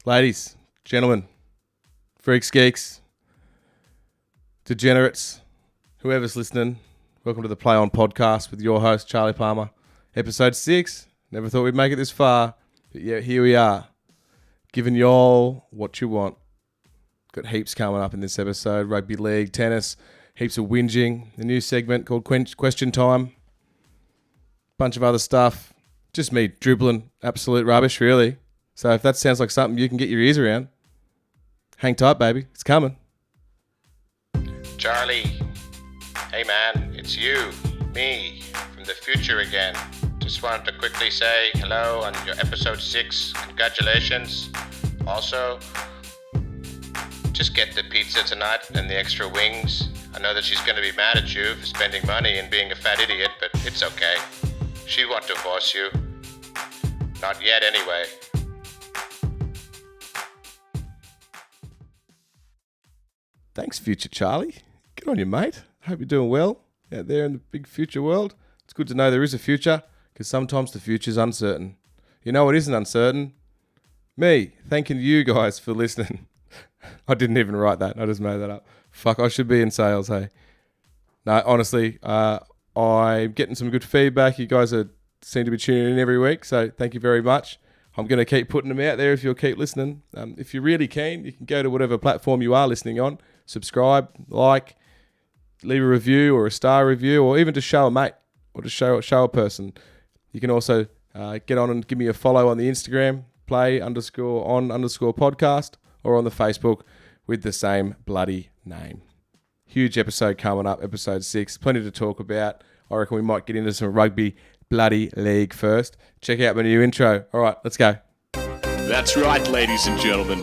Ladies, gentlemen, freaks, geeks, degenerates, whoever's listening, welcome to the Play On podcast with your host, Charlie Palmer. Episode 6. Never thought we'd make it this far, but yeah, here we are. Giving you all what you want. Got heaps coming up in this episode. Rugby league, tennis, heaps of whinging. The new segment called Question Time. Bunch of other stuff. Just me dribbling absolute rubbish, really. So if that sounds like something you can get your ears around, hang tight, baby. It's coming. Charlie, hey man, it's you, me, from the future again. Just wanted to quickly say hello on your episode 6. Congratulations. Also, just get the pizza tonight and the extra wings. I know that she's going to be mad at you for spending money and being a fat idiot, but it's okay. She won't divorce you. Not yet, anyway. Thanks, future Charlie. Good on you, mate. Hope you're doing well out there in the big future world. It's good to know there is a future, because sometimes the future's uncertain. You know what isn't uncertain? Me, thanking you guys for listening. I didn't even write that. I just made that up. Fuck, I should be in sales, hey. No, honestly, I'm getting some good feedback. You guys seem to be tuning in every week, so thank you very much. I'm going to keep putting them out there if you'll keep listening. If you're really keen, you can go to whatever platform you are listening on, subscribe, like, leave a review or a star review, or even just show a mate or just show a person. You can also get on and give me a follow on the Instagram, play_on_podcast, or on the Facebook with the same bloody name. Huge episode coming up, episode 6. Plenty to talk about. I reckon we might get into some rugby bloody league first. Check out my new intro. All right, let's go. That's right, ladies and gentlemen.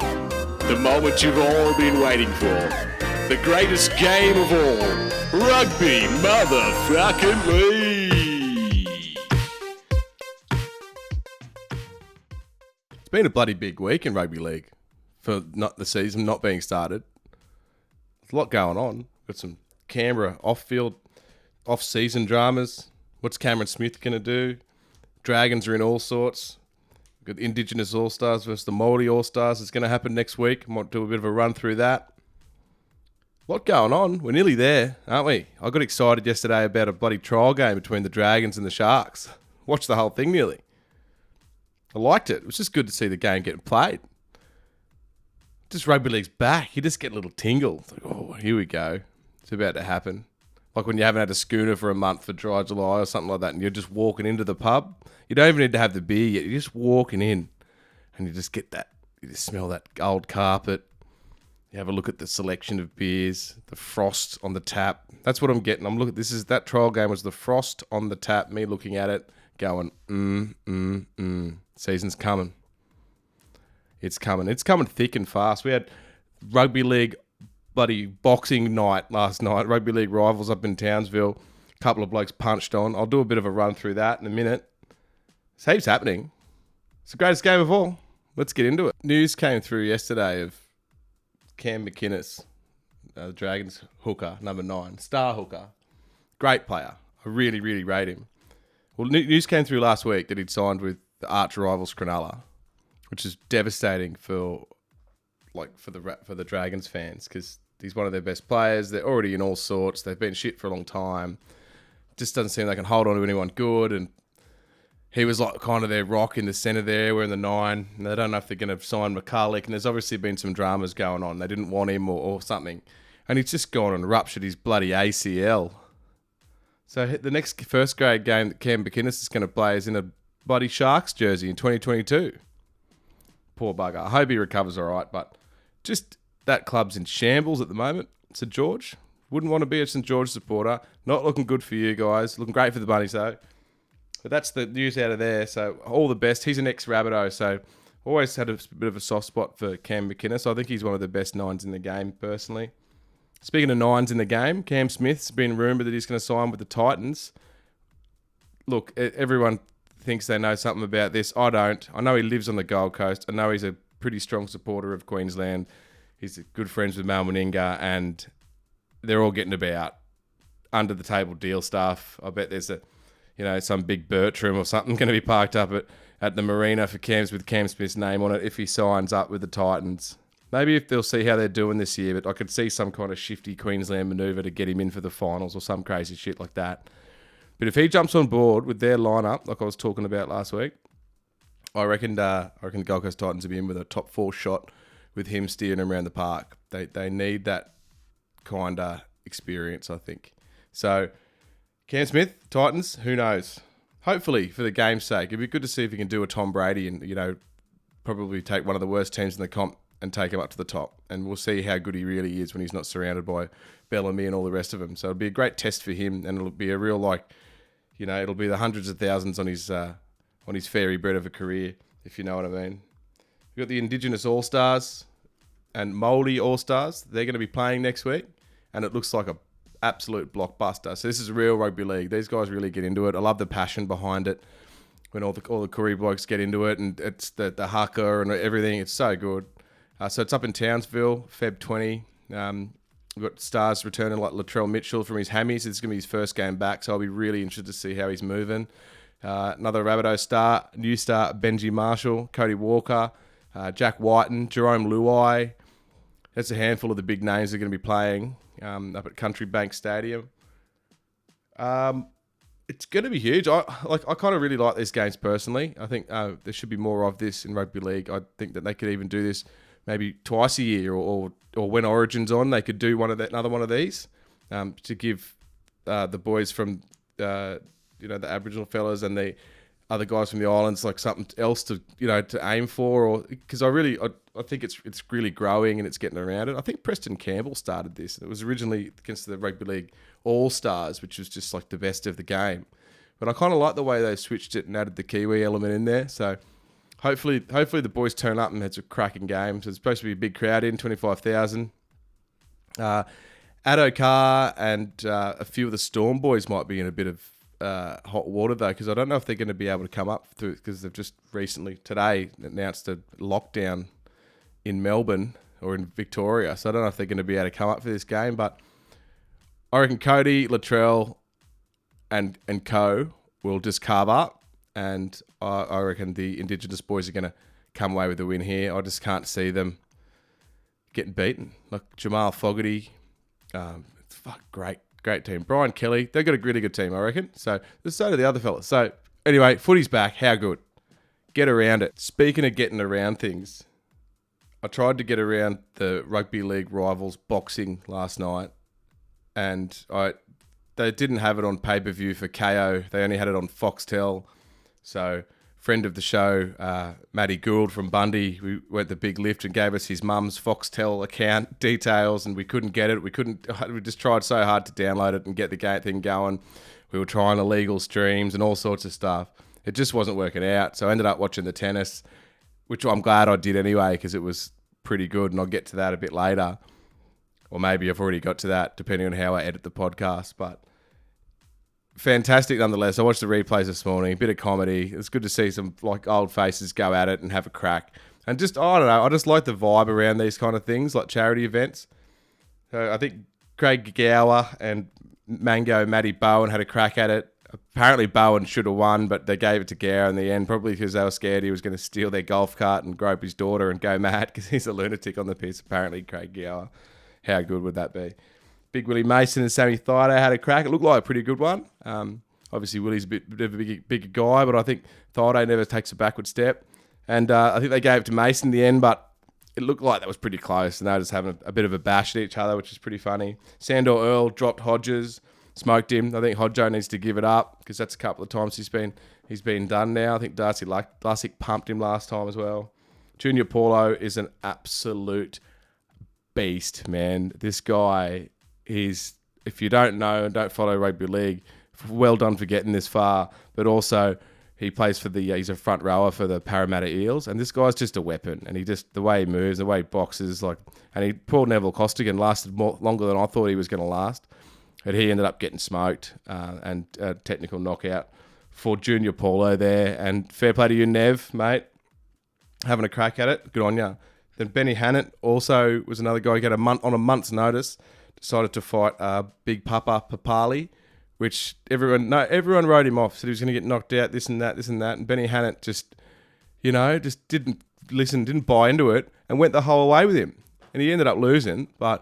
The moment you've all been waiting for. The greatest game of all. Rugby motherfucking league. It's been a bloody big week in rugby league for not the season not being started. There's a lot going on. Got some Canberra off-field, off-season dramas. What's Cameron Smith going to do? Dragons are in all sorts. We've got the Indigenous All-Stars versus the Māori All-Stars. It's going to happen next week. Might do a bit of a run through that. A lot going on. We're nearly there, aren't we? I got excited yesterday about a bloody trial game between the Dragons and the Sharks. Watched the whole thing nearly. I liked it. It was just good to see the game getting played. Just rugby league's back. You just get a little tingle. It's like, oh, here we go. It's about to happen. Like when you haven't had a schooner for a month for Dry July or something like that, and you're just walking into the pub. You don't even need to have the beer yet. You're just walking in, and you just get that. You just smell that old carpet. You have a look at the selection of beers, the frost on the tap. That's what I'm getting. I'm looking. That trial game was the frost on the tap. Me looking at it, going, Season's coming. It's coming. It's coming thick and fast. We had rugby league bloody boxing night last night. Rugby league rivals up in Townsville. A couple of blokes punched on. I'll do a bit of a run through that in a minute. It's heaps happening. It's the greatest game of all. Let's get into it. News came through yesterday of Cam McInnes, the Dragons hooker, number 9. Star hooker. Great player. I really, really rate him. Well, news came through last week that he'd signed with the arch rivals Cronulla, which is devastating for the Dragons fans because he's one of their best players. They're already in all sorts. They've been shit for a long time. Just doesn't seem they can hold on to anyone good. And he was like kind of their rock in the centre there. We're in the 9. And they don't know if they're going to sign McCulloch. And there's obviously been some dramas going on. They didn't want him or something. And he's just gone and ruptured his bloody ACL. So the next first grade game that Cam McInnes is going to play is in a bloody Sharks jersey in 2022. Poor bugger. I hope he recovers all right, but just that club's in shambles at the moment. St George. Wouldn't want to be a St George supporter. Not looking good for you guys. Looking great for the Bunnies, though. But that's the news out of there. So all the best. He's an ex-Rabbitoh, so always had a bit of a soft spot for Cam McInnes. I think he's one of the best 9s in the game, personally. Speaking of 9s in the game, Cam Smith's been rumoured that he's going to sign with the Titans. Look, everyone thinks they know something about this. I don't. I know he lives on the Gold Coast. I know he's a pretty strong supporter of Queensland. He's good friends with Mal Meninga, and they're all getting about under the table deal stuff. I bet there's some big Bertram or something going to be parked up at the Marina for with Cam Smith's name on it if he signs up with the Titans. Maybe if they'll see how they're doing this year, but I could see some kind of shifty Queensland manoeuvre to get him in for the finals or some crazy shit like that. But if he jumps on board with their lineup, like I was talking about last week, I reckon Gold Coast Titans will be in with a top 4 shot with him steering them around the park. They need that kind of experience, I think. So, Cam Smith, Titans, who knows? Hopefully, for the game's sake, it'd be good to see if he can do a Tom Brady and, probably take one of the worst teams in the comp and take him up to the top. And we'll see how good he really is when he's not surrounded by Bellamy and all the rest of them. So it'll be a great test for him, and it'll be a real, it'll be the hundreds of thousands on his fairy bread of a career, if you know what I mean. We've got the Indigenous All-Stars and Māori All-Stars. They're going to be playing next week, and it looks like a absolute blockbuster. So this is real rugby league. These guys really get into it. I love the passion behind it when all the Koori blokes get into it, and it's the haka and everything. It's so good. So it's up in Townsville, Feb 20. We've got stars returning like Latrell Mitchell from his hammies. It's going to be his first game back, so I'll be really interested to see how he's moving. Another Rabbitoh star, new star, Benji Marshall, Cody Walker, Jack Whiten, Jerome Luai. That's a handful of the big names that are going to be playing up at Country Bank Stadium. It's going to be huge. I kind of really like these games personally. I think there should be more of this in rugby league. I think that they could even do this maybe twice a year, or when Origin's on, they could do another one of these to give the boys from the Aboriginal fellas and the other guys from the islands like something else to aim for, or because I think it's really growing and it's getting around it. I think Preston Campbell started this. It was originally against the Rugby League All-Stars, which was just like the best of the game. But I kind of like the way they switched it and added the Kiwi element in there. So hopefully the boys turn up and it's a cracking game. So it's supposed to be a big crowd in, 25,000. Addo Carr and a few of the Storm boys might be in a bit of hot water though, because I don't know if they're going to be able to come up through, because they've just recently today announced a lockdown in Melbourne or in Victoria, so I don't know if they're going to be able to come up for this game. But I reckon Cody, Latrell and Co will just carve up, and I reckon the Indigenous boys are going to come away with the win here. I just can't see them getting beaten. Like Jamal Fogarty, great team. Brian Kelly, they've got a really good team, I reckon. So do the other fellas. So anyway, footy's back. How good? Get around it. Speaking of getting around things, I tried to get around the Rugby League Rivals boxing last night, and they didn't have it on pay-per-view for KO. They only had it on Foxtel. So friend of the show, Matty Gould from Bundy, we went the big lift and gave us his mum's Foxtel account details, and we couldn't get it. We just tried so hard to download it and get the thing going. We were trying illegal streams and all sorts of stuff. It just wasn't working out. So I ended up watching the tennis, which I'm glad I did anyway, because it was pretty good, and I'll get to that a bit later. Or maybe I've already got to that, depending on how I edit the podcast. But fantastic nonetheless. I watched the replays this morning, a bit of comedy. It's good to see some old faces go at it and have a crack. And just, I don't know, I just like the vibe around these kind of things, like charity events. So I think Craig Gower and Matty Bowen had a crack at it. Apparently Bowen should have won, but they gave it to Gower in the end, probably because they were scared he was going to steal their golf cart and grope his daughter and go mad because he's a lunatic on the piss, apparently, Craig Gower. How good would that be? Big Willie Mason and Sammy Thaiday had a crack. It looked like a pretty good one. Obviously, Willie's a bit of a bigger guy, but I think Thaiday never takes a backward step. And I think they gave it to Mason in the end, but it looked like that was pretty close, and they were just having a bit of a bash at each other, which is pretty funny. Sandor Earl dropped Hodges, smoked him. I think Hodjo needs to give it up, because that's a couple of times he's been done now. I think Darcy Lussick pumped him last time as well. Junior Paulo is an absolute beast, man. This guy is, if you don't know and don't follow rugby league, well done for getting this far, but also he plays for he's a front rower for the Parramatta Eels, and this guy's just a weapon, and the way he moves, the way he boxes, poor Neville Costigan lasted longer than I thought he was going to last, but he ended up getting smoked, and a technical knockout for Junior Paulo there, and fair play to you, Nev, mate, having a crack at it, good on you. Then Benny Hannant also was another guy who got on a month's notice, decided to fight Big Papa Papali, which everyone wrote him off, said he was going to get knocked out, this and that. And Benny Hannant just just didn't listen, didn't buy into it, and went the whole way with him. And he ended up losing, and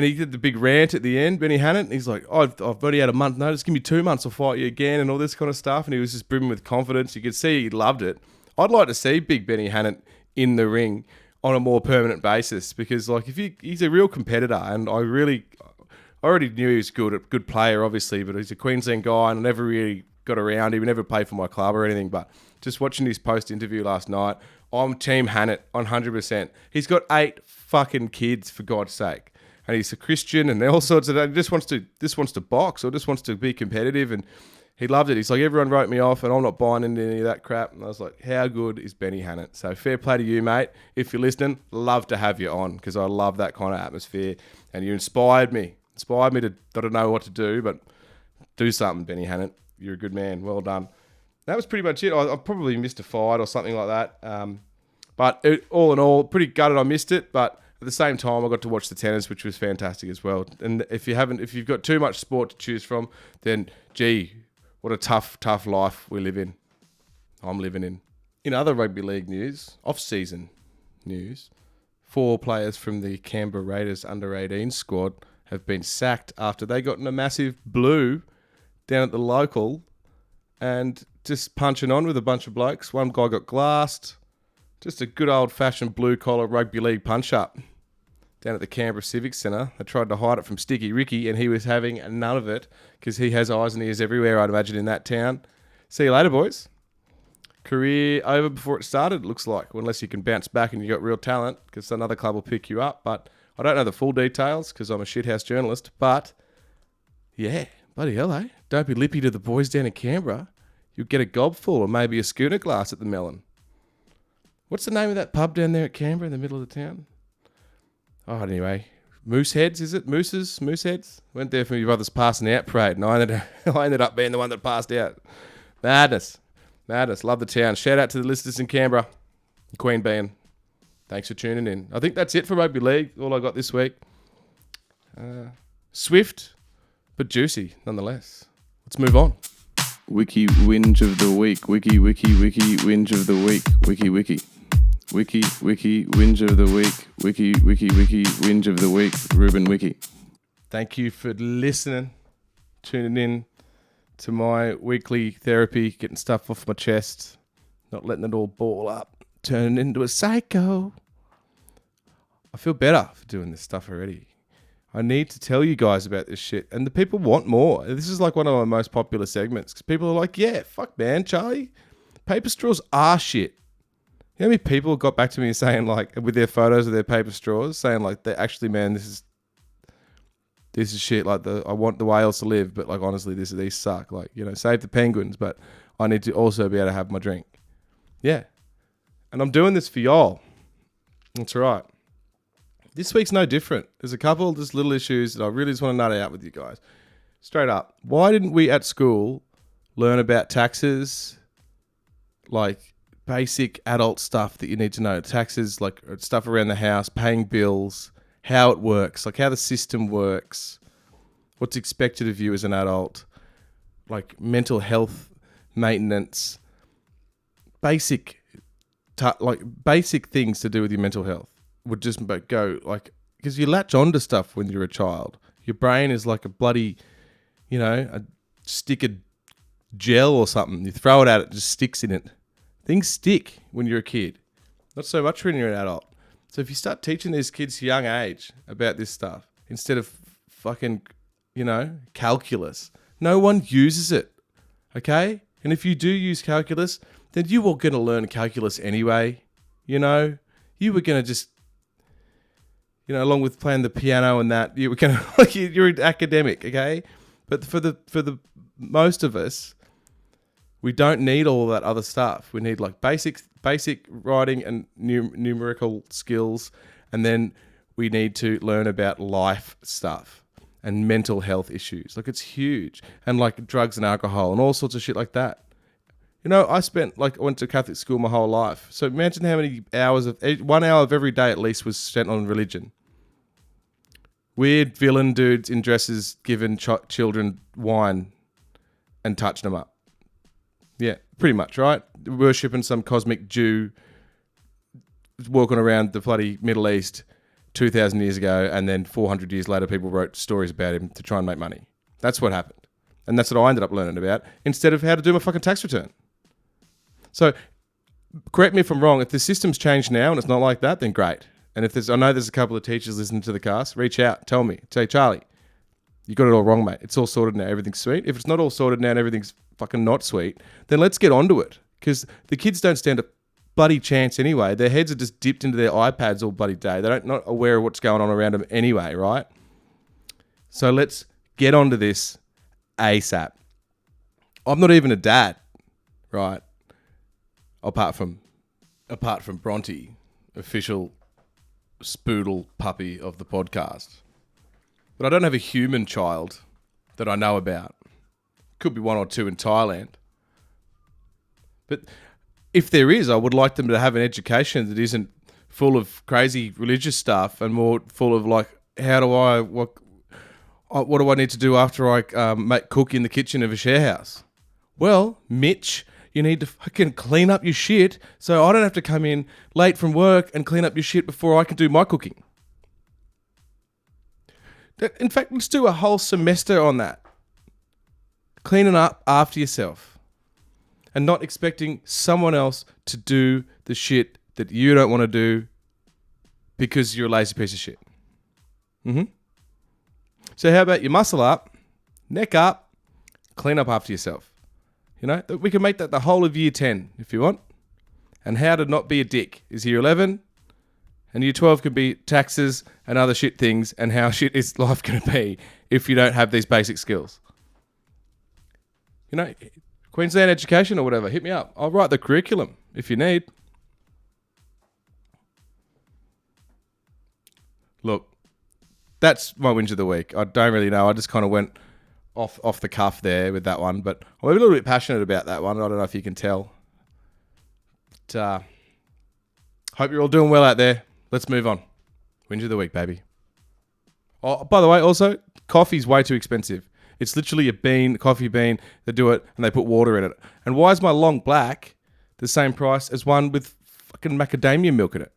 he did the big rant at the end, Benny Hannant. He's like, I've already had a month notice. Give me 2 months, I'll fight you again, and all this kind of stuff. And he was just brimming with confidence. You could see he loved it. I'd like to see big Benny Hannant in the ring on a more permanent basis, because like he's a real competitor, and I already knew he was good player, obviously, but he's a Queensland guy, and I never really got around him. He never played for my club or anything, but just watching his post-interview last night, I'm Team Hannant 100%. He's got 8 fucking kids, for God's sake. And he's a Christian and all sorts of that. He just wants to box or just wants to be competitive, and he loved it. He's like, everyone wrote me off and I'm not buying into any of that crap. And I was like, how good is Benny Hannant? So fair play to you, mate. If you're listening, love to have you on, because I love that kind of atmosphere, and you inspired me to, I don't know what to do, but do something, Benny Hannant. You're a good man. Well done. That was pretty much it. I probably missed a fight or something like that. But all in all, pretty gutted I missed it, but at the same time, I got to watch the tennis, which was fantastic as well. And if you've got too much sport to choose from, then gee, what a tough life we live in. I'm living in. In other rugby league news, off-season news, 4 players from the Canberra Raiders under-18 squad have been sacked after they got in a massive blue down at the local and just punching on with a bunch of blokes. One guy got glassed. Just a good old-fashioned blue-collar rugby league punch-up down at the Canberra Civic Centre. They tried to hide it from Sticky Ricky, and he was having none of it, because he has eyes and ears everywhere, I'd imagine, in that town. See you later, boys. Career over before it started, it looks like, unless you can bounce back and you got real talent, because another club will pick you up. But I don't know the full details, because I'm a shithouse journalist. But, yeah, bloody hell, eh? Don't be lippy to the boys down in Canberra. You'll get a gobful or maybe a schooner glass at the Melon. What's the name of that pub down there at Canberra in the middle of the town? Oh, anyway. Mooseheads, is it? Mooseheads? Went there for my brother's passing out parade, and I ended up being the one that passed out. Madness. Love the town. Shout out to the listeners in Canberra. Queen being. Thanks for tuning in. I think that's it for rugby league. All I got this week. Swift, but juicy nonetheless. Let's move on. Wiki whinge of the week. Wiki whinge of the week. Wiki whinge of the week. Wiki whinge of the week. Ruben Wiki. Thank you for listening, tuning in to my weekly therapy, getting stuff off my chest, not letting it all ball up, turning into a psycho. I feel better for doing this stuff already. I need to tell you guys about this shit, and the people want more. This is like one of my most popular segments, because people are like, yeah, fuck man, Charlie, paper straws are shit. You know how many people got back to me saying, like, with their photos of their paper straws, saying like, they actually, man, this is shit. Like, I want the whales to live, but like, honestly, these suck. Like, save the penguins, but I need to also be able to have my drink. Yeah, and I'm doing this for y'all. That's right. This week's no different. There's a couple just little issues that I really just want to nut out with you guys. Straight up. Why didn't we at school learn about taxes, like basic adult stuff that you need to know? Taxes, like stuff around the house, paying bills, how it works, like how the system works, what's expected of you as an adult, like mental health maintenance, basic things to do with your mental health. Would just go, like, because you latch onto stuff when you're a child. Your brain is like a bloody, a stick of gel or something. You throw it out, it just sticks in it. Things stick when you're a kid. Not so much when you're an adult. So if you start teaching these kids young age about this stuff, instead of fucking, calculus, no one uses it, okay? And if you do use calculus, then you were going to learn calculus anyway, You were going to just, along with playing the piano and that, you were going to, you're an academic, okay? But for the most of us, we don't need all that other stuff. We need like basic writing and numerical skills, and then we need to learn about life stuff and mental health issues. Like, it's huge. And like drugs and alcohol and all sorts of shit like that. I went to Catholic school my whole life. So imagine how many hours 1 hour of every day at least was spent on religion. Weird villain dudes in dresses giving children wine and touching them up. Yeah, pretty much, right? Worshipping some cosmic Jew walking around the bloody Middle East 2,000 years ago, and then 400 years later, people wrote stories about him to try and make money. That's what happened. And that's what I ended up learning about instead of how to do my fucking tax return. So, correct me if I'm wrong. If the system's changed now and it's not like that, then great. And if I know there's a couple of teachers listening to the cast, reach out, tell me. Say, Charlie, you got it all wrong, mate. It's all sorted now. Everything's sweet. If it's not all sorted now and everything's fucking not sweet, then let's get onto it. Because the kids don't stand a bloody chance anyway. Their heads are just dipped into their iPads all bloody day. They're not aware of what's going on around them anyway, right? So let's get onto this ASAP. I'm not even a dad, right? Apart from Bronte, official spoodle puppy of the podcast. But I don't have a human child that I know about. Could be one or two in Thailand. But if there is, I would like them to have an education that isn't full of crazy religious stuff and more full of like, what do I need to do after I cook in the kitchen of a share house? Well, Mitch, you need to fucking clean up your shit so I don't have to come in late from work and clean up your shit before I can do my cooking. In fact, let's do a whole semester on that. Cleaning up after yourself and not expecting someone else to do the shit that you don't want to do because you're a lazy piece of shit. So how about you muscle up, neck up, clean up after yourself? You know, we can make that the whole of year 10 if you want. And how to not be a dick is year 11. And year 12 could be taxes and other shit things and how shit is life going to be if you don't have these basic skills. You know, Queensland Education or whatever, hit me up. I'll write the curriculum if you need. Look, that's my whinge of the week. I don't really know. I just kind of went off the cuff there with that one, but I'm a little bit passionate about that one. I don't know if you can tell. But, hope you're all doing well out there. Let's move on. Whinge of the week, baby. Oh, by the way, also, coffee's way too expensive. It's literally a coffee bean. They do it and they put water in it. And why is my long black the same price as one with fucking macadamia milk in it?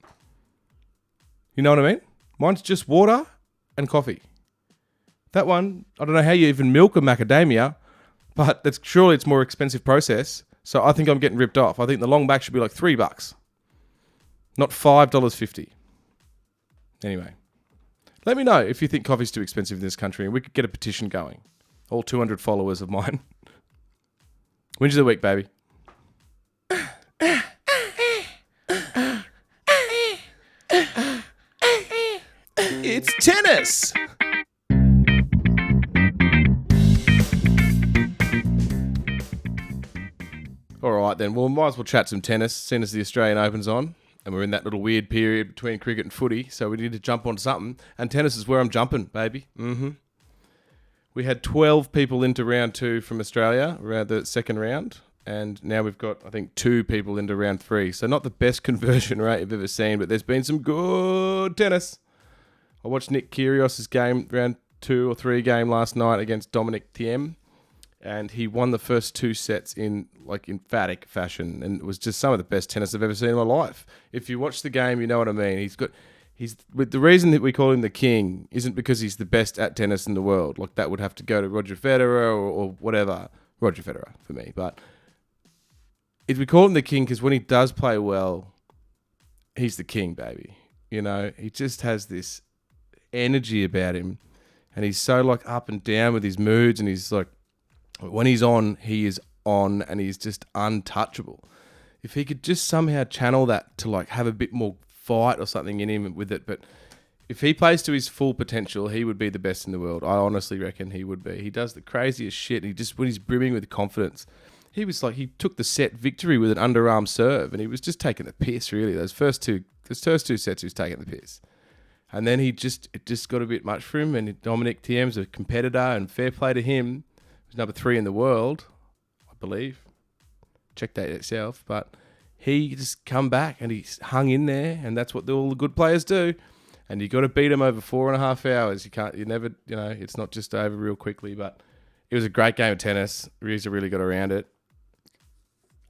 You know what I mean? Mine's just water and coffee. That one, I don't know how you even milk a macadamia, but surely it's more expensive process. So I think I'm getting ripped off. I think the long back should be like $3, not $5.50. Anyway, let me know if you think coffee's too expensive in this country and we could get a petition going. All 200 followers of mine. Whinge of the week, baby. It's tennis. All right, then. Well, we might as well chat some tennis, seeing as the Australian Open's on. And we're in that little weird period between cricket and footy, so we need to jump on something. And tennis is where I'm jumping, baby. We had 12 people into round 2 from Australia, around the second round. And now we've got, I think, 2 people into round 3. So not the best conversion rate you've ever seen, but there's been some good tennis. I watched Nick Kyrgios' game, round 2 or 3 game last night against Dominic Thiem. And he won the first 2 sets in like emphatic fashion, and it was just some of the best tennis I've ever seen in my life. If you watch the game, you know what I mean. The reason that we call him the king isn't because he's the best at tennis in the world. Like that would have to go to Roger Federer or whatever. Roger Federer for me, but we call him the king because when he does play well, he's the king, baby. You know, he just has this energy about him, and he's so like up and down with his moods, and he's like, when he's on, he is on, and he's just untouchable. If he could just somehow channel that to like have a bit more fight or something in him with it, but if he plays to his full potential, he would be the best in the world. I honestly reckon he would be. He does the craziest shit. When he's brimming with confidence, he took the set victory with an underarm serve, and he was just taking the piss. Really, those first two sets, he was taking the piss. And then it just got a bit much for him. And Dominic Thiem's a competitor, and fair play to him. He's number 3 in the world, I believe. Check that yourself. But he just come back and he's hung in there, and that's what all the good players do. And you got to beat him over 4.5 hours. It's not just over real quickly. But it was a great game of tennis. Reza really got around it.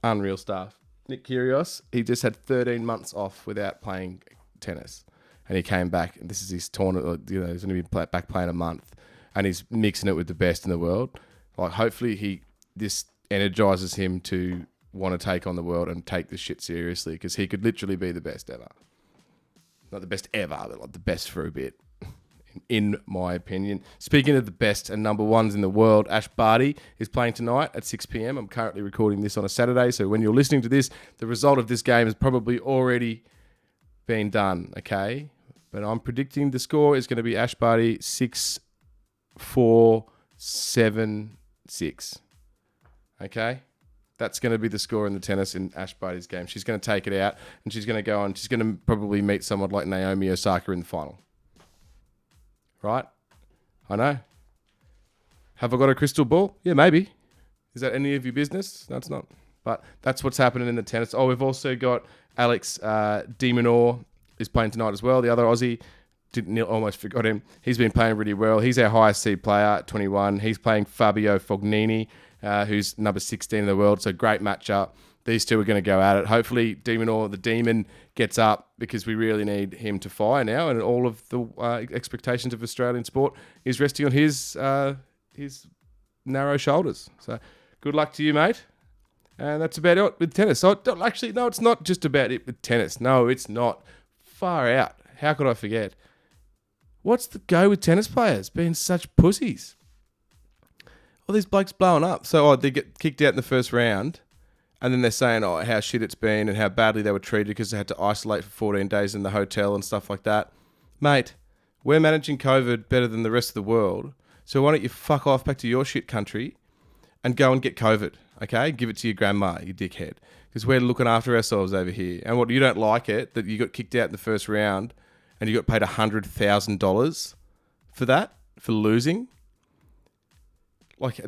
Unreal stuff. Nick Kyrgios, he just had 13 months off without playing tennis. And he came back, and this is his tournament, he's going to be back playing a month. And he's mixing it with the best in the world. Like, hopefully this energizes him to want to take on the world and take this shit seriously, because he could literally be the best ever. Not the best ever, but like the best for a bit, in my opinion. Speaking of the best and number ones in the world, Ash Barty is playing tonight at 6 p.m. I'm currently recording this on a Saturday, so when you're listening to this, the result of this game has probably already been done, okay? But I'm predicting the score is going to be Ash Barty 6-4, 7-6. Okay? That's going to be the score in the tennis in Ash Barty's game. She's going to take it out, and she's going to go on. She's going to probably meet someone like Naomi Osaka in the final. Right? I know. Have I got a crystal ball? Yeah, maybe. Is that any of your business? No, it's not. But that's what's happening in the tennis. Oh, we've also got Alex de Minaur is playing tonight as well. The other Aussie, almost forgot him. He's been playing really well. He's our highest seed player at 21. He's playing Fabio Fognini, who's number 16 in the world. So great matchup. These two are going to go at it. Hopefully, de Minaur, the demon, gets up, because we really need him to fire now. And all of the expectations of Australian sport is resting on his narrow shoulders. So good luck to you, mate. And that's about it with tennis. So, actually, no, it's not just about it with tennis. No, it's not. Far out. How could I forget? What's the go with tennis players being such pussies? All these blokes blowing up. So they get kicked out in the first round, and then they're saying, how shit it's been and how badly they were treated because they had to isolate for 14 days in the hotel and stuff like that. Mate, we're managing COVID better than the rest of the world. So why don't you fuck off back to your shit country and go and get COVID, okay? Give it to your grandma, you dickhead. Because we're looking after ourselves over here. And what, you don't like it that you got kicked out in the first round and you got paid $100,000 for that, for losing? Like,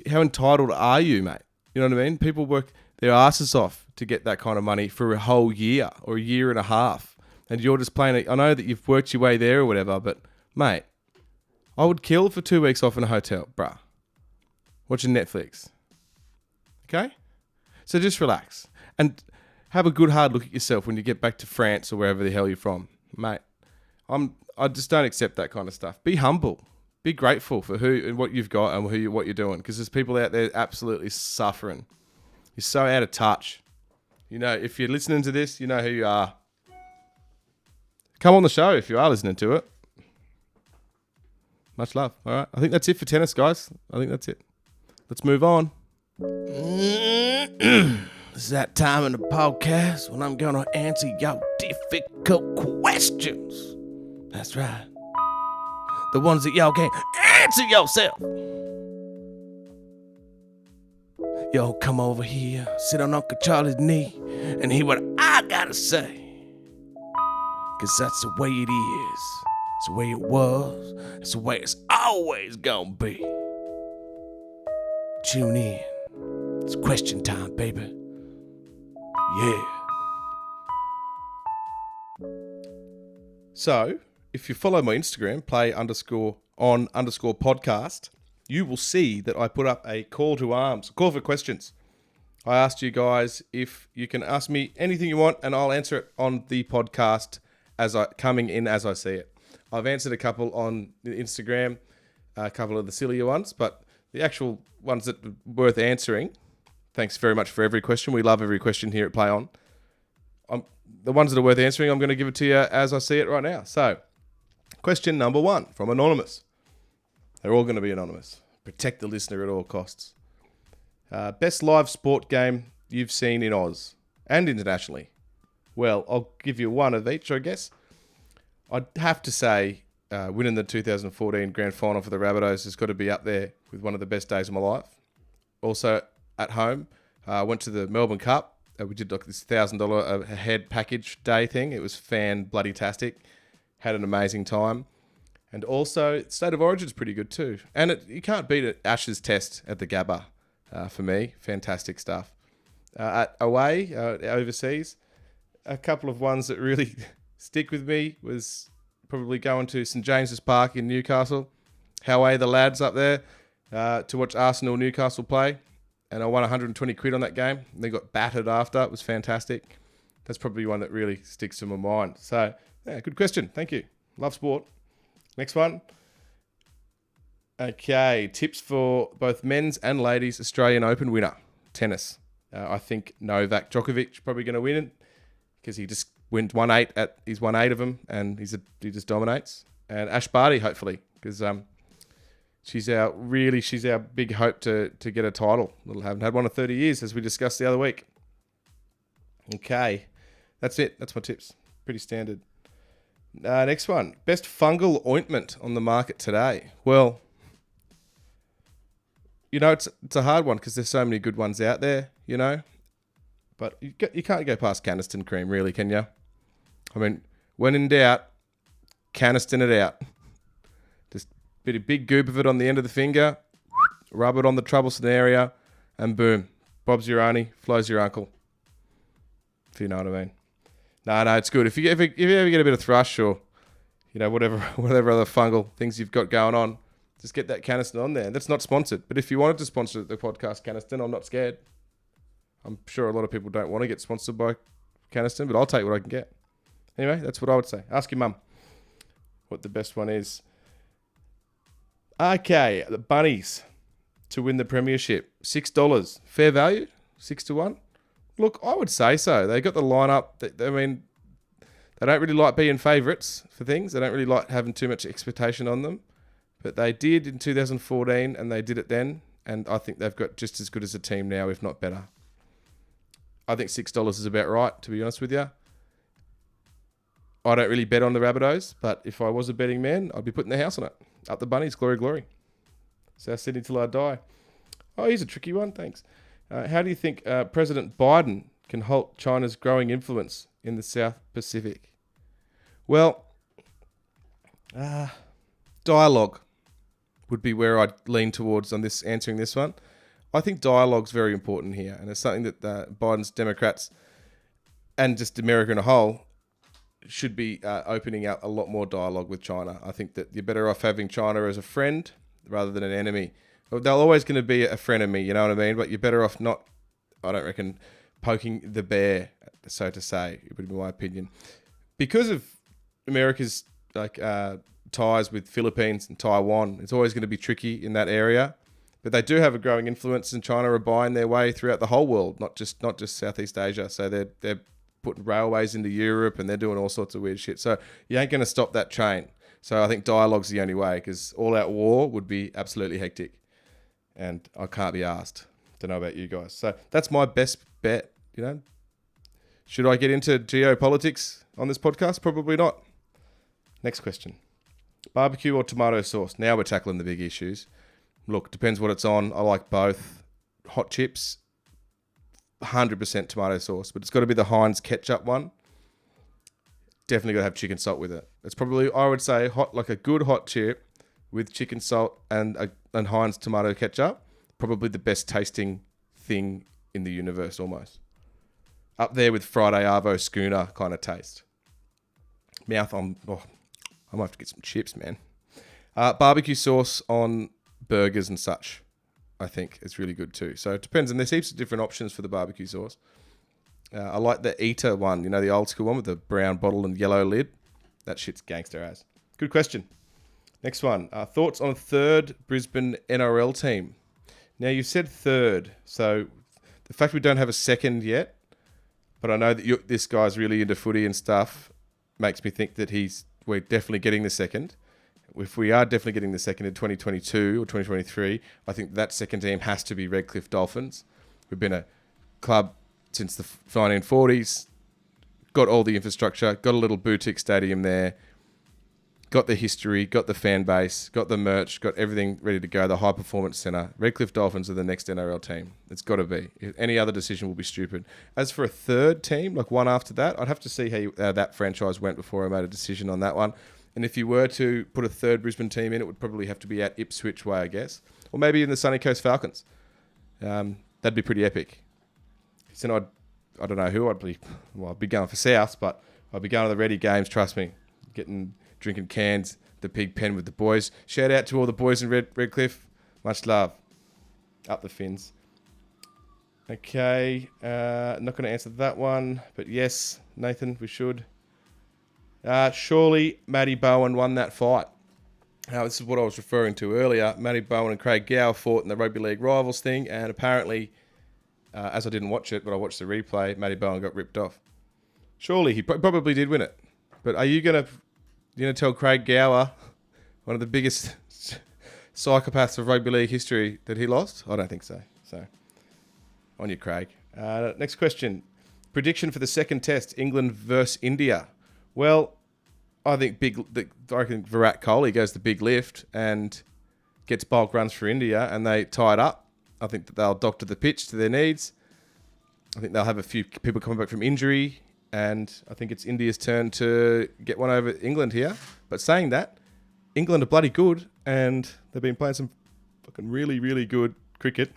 how entitled are you, mate? You know what I mean? People work their asses off to get that kind of money for a whole year or a year and a half. And you're just playing it. I know that you've worked your way there or whatever, but, mate, I would kill for 2 weeks off in a hotel, bruh. Watching Netflix. Okay? So just relax. And have a good hard look at yourself when you get back to France or wherever the hell you're from. Mate, I just don't accept that kind of stuff. Be humble. Be grateful for who and what you've got and what you're doing. Because there's people out there absolutely suffering. You're so out of touch. You know, if you're listening to this, you know who you are. Come on the show if you are listening to it. Much love. All right. I think that's it for tennis, guys. I think that's it. Let's move on. It's that time in the podcast when I'm going to answer your difficult questions. That's right. The ones that y'all can't answer yourself. Yo, come over here, sit on Uncle Charlie's knee, and hear what I gotta say. 'Cause that's the way it is. It's the way it was. It's the way it's always gonna be. Tune in. It's question time, baby. Yeah. So, if you follow my Instagram, play_on_podcast, you will see that I put up a call to arms, a call for questions. I asked you guys if you can ask me anything you want, and I'll answer it on the podcast coming in as I see it. I've answered a couple on Instagram, a couple of the sillier ones, but the actual ones that are worth answering, thanks very much for every question. We love every question here at Play On. The ones that are worth answering, I'm going to give it to you as I see it right now. So, question number 1 from Anonymous. They're all going to be anonymous. Protect the listener at all costs. Best live sport game you've seen in Oz and internationally? Well, I'll give you one of each, I guess. I'd have to say winning the 2014 Grand Final for the Rabbitohs has got to be up there with one of the best days of my life. Also, at home, I went to the Melbourne Cup. We did like this $1,000 a head package day thing. It was fan-bloody-tastic. Had an amazing time. And also, State of Origin's pretty good too. And you can't beat it. Ashes Test at the Gabba for me. Fantastic stuff. Away, overseas, a couple of ones that really stick with me was probably going to St James's Park in Newcastle. How are the lads up there to watch Arsenal Newcastle play? and I won 120 quid on that game. And then got battered after. It was fantastic. That's probably one that really sticks to my mind. So, yeah, good question. Thank you. Love sport. Next one. Okay, tips for both men's and ladies' Australian Open winner, tennis. I think Novak Djokovic probably going to win it because he just he's won 8 of them and he just dominates. And Ash Barty, hopefully, because she's our big hope to get a title. Haven't had one in 30 years, as we discussed the other week. Okay, that's it. That's my tips. Pretty standard. Next one, best fungal ointment on the market today. Well, it's a hard one because there's so many good ones out there, But you can't go past Caniston cream, really, can you? I mean, when in doubt, Caniston it out. Just a big goop of it on the end of the finger, rub it on the troublesome area, and boom, Bob's your auntie, flows your uncle. If you know what I mean. No, it's good. If you ever get a bit of thrush or, whatever other fungal things you've got going on, just get that Caniston on there. That's not sponsored. But if you wanted to sponsor the podcast Caniston, I'm not scared. I'm sure a lot of people don't want to get sponsored by Caniston, but I'll take what I can get. Anyway, that's what I would say. Ask your mum what the best one is. Okay, the Bunnies to win the premiership. $6. Fair value? 6-1? Look, I would say so. They got the lineup. They don't really like being favourites for things. They don't really like having too much expectation on them. But they did in 2014, and they did it then. And I think they've got just as good as a team now, if not better. I think $6 is about right, to be honest with you. I don't really bet on the Rabbitohs, but if I was a betting man, I'd be putting the house on it. Up the Bunnies, glory, glory. South Sydney till I die. Oh, here's a tricky one, thanks. How do you think President Biden can halt China's growing influence in the South Pacific? Well, dialogue would be where I'd lean towards on this, answering this one. I think dialogue's very important here, and it's something that Biden's Democrats and just America in a whole should be opening up a lot more dialogue with China. I think that you're better off having China as a friend rather than an enemy. They're always going to be a frenemy, you know what I mean? But you're better off not, I don't reckon, poking the bear, so to say, it would be my opinion. Because of America's ties with Philippines and Taiwan, it's always going to be tricky in that area. But they do have a growing influence, and China are buying their way throughout the whole world, not just Southeast Asia. So they're putting railways into Europe, and they're doing all sorts of weird shit. So you ain't going to stop that train. So I think dialogue's the only way, because all-out war would be absolutely hectic. And I can't be asked. Don't know about you guys. So that's my best bet, Should I get into geopolitics on this podcast? Probably not. Next question. Barbecue or tomato sauce? Now we're tackling the big issues. Look, depends what it's on. I like both. Hot chips, 100% tomato sauce, but it's got to be the Heinz ketchup one. Definitely got to have chicken salt with it. It's probably, I would say, a good hot chip with chicken salt and Heinz tomato ketchup. Probably the best tasting thing in the universe, almost. Up there with Friday Arvo Schooner kind of taste. I might have to get some chips, man. Barbecue sauce on burgers and such, I think, is really good too. So it depends, and there's heaps of different options for the barbecue sauce. I like the Eater one, the old school one with the brown bottle and yellow lid. That shit's gangster ass. Good question. Next one. Thoughts on a third Brisbane NRL team? Now, you said third, so the fact we don't have a second yet, but I know that this guy's really into footy and stuff, makes me think that we're definitely getting the second. If we are definitely getting the second in 2022 or 2023, I think that second team has to be Redcliffe Dolphins. We've been a club since the 1940s, got all the infrastructure, got a little boutique stadium there, got the history, got the fan base, got the merch, got everything ready to go, the high performance centre. Redcliffe Dolphins are the next NRL team. It's got to be. Any other decision will be stupid. As for a third team, like one after that, I'd have to see how that franchise went before I made a decision on that one. And if you were to put a third Brisbane team in, it would probably have to be at Ipswich way, I guess. Or maybe in the Sunny Coast Falcons. That'd be pretty epic. So I don't know who I'd be. Well, I'd be going for South, but I'd be going to the Ready games, trust me. Drinking cans, the Pig Pen with the boys. Shout out to all the boys in Redcliffe. Much love. Up the Fins. Okay, not going to answer that one, but yes, Nathan, we should. Surely Matty Bowen won that fight. Now, this is what I was referring to earlier. Matty Bowen and Craig Gower fought in the Rugby League Rivals thing, and apparently, as I didn't watch it, but I watched the replay, Matty Bowen got ripped off. Surely he probably did win it. But are you going to tell Craig Gower, one of the biggest psychopaths of rugby league history, that he lost? I don't think so. So, on you, Craig. Next question. Prediction for the second test, England versus India. Well, I think Virat Kohli goes the big lift and gets bulk runs for India, and they tie it up. I think that they'll doctor the pitch to their needs. I think they'll have a few people coming back from injury, and I think it's India's turn to get one over England here. But saying that, England are bloody good, and they've been playing some fucking really, really good cricket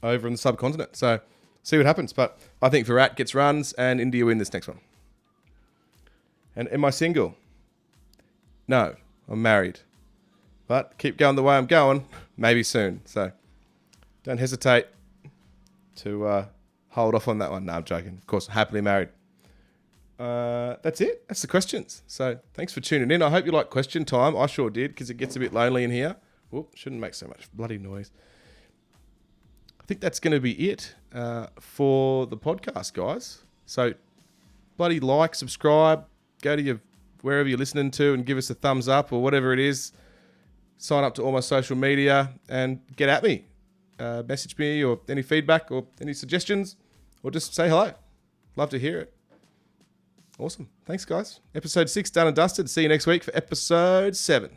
over in the subcontinent. So, see what happens. But I think Virat gets runs, and India win this next one. And am I single? No, I'm married. But keep going the way I'm going, maybe soon. So don't hesitate to hold off on that one. No, I'm joking. Of course, happily married. That's it. That's the questions. So thanks for tuning in. I hope you like question time. I sure did, because it gets a bit lonely in here. Whoop, shouldn't make so much bloody noise. I think that's going to be it for the podcast, guys. So bloody like, subscribe, go to your wherever you're listening to and give us a thumbs up or whatever it is. Sign up to all my social media and get at me. Message me or any feedback or any suggestions, or just say hello. Love to hear it. Awesome. Thanks, guys. Episode 6 done and dusted. See you next week for episode 7.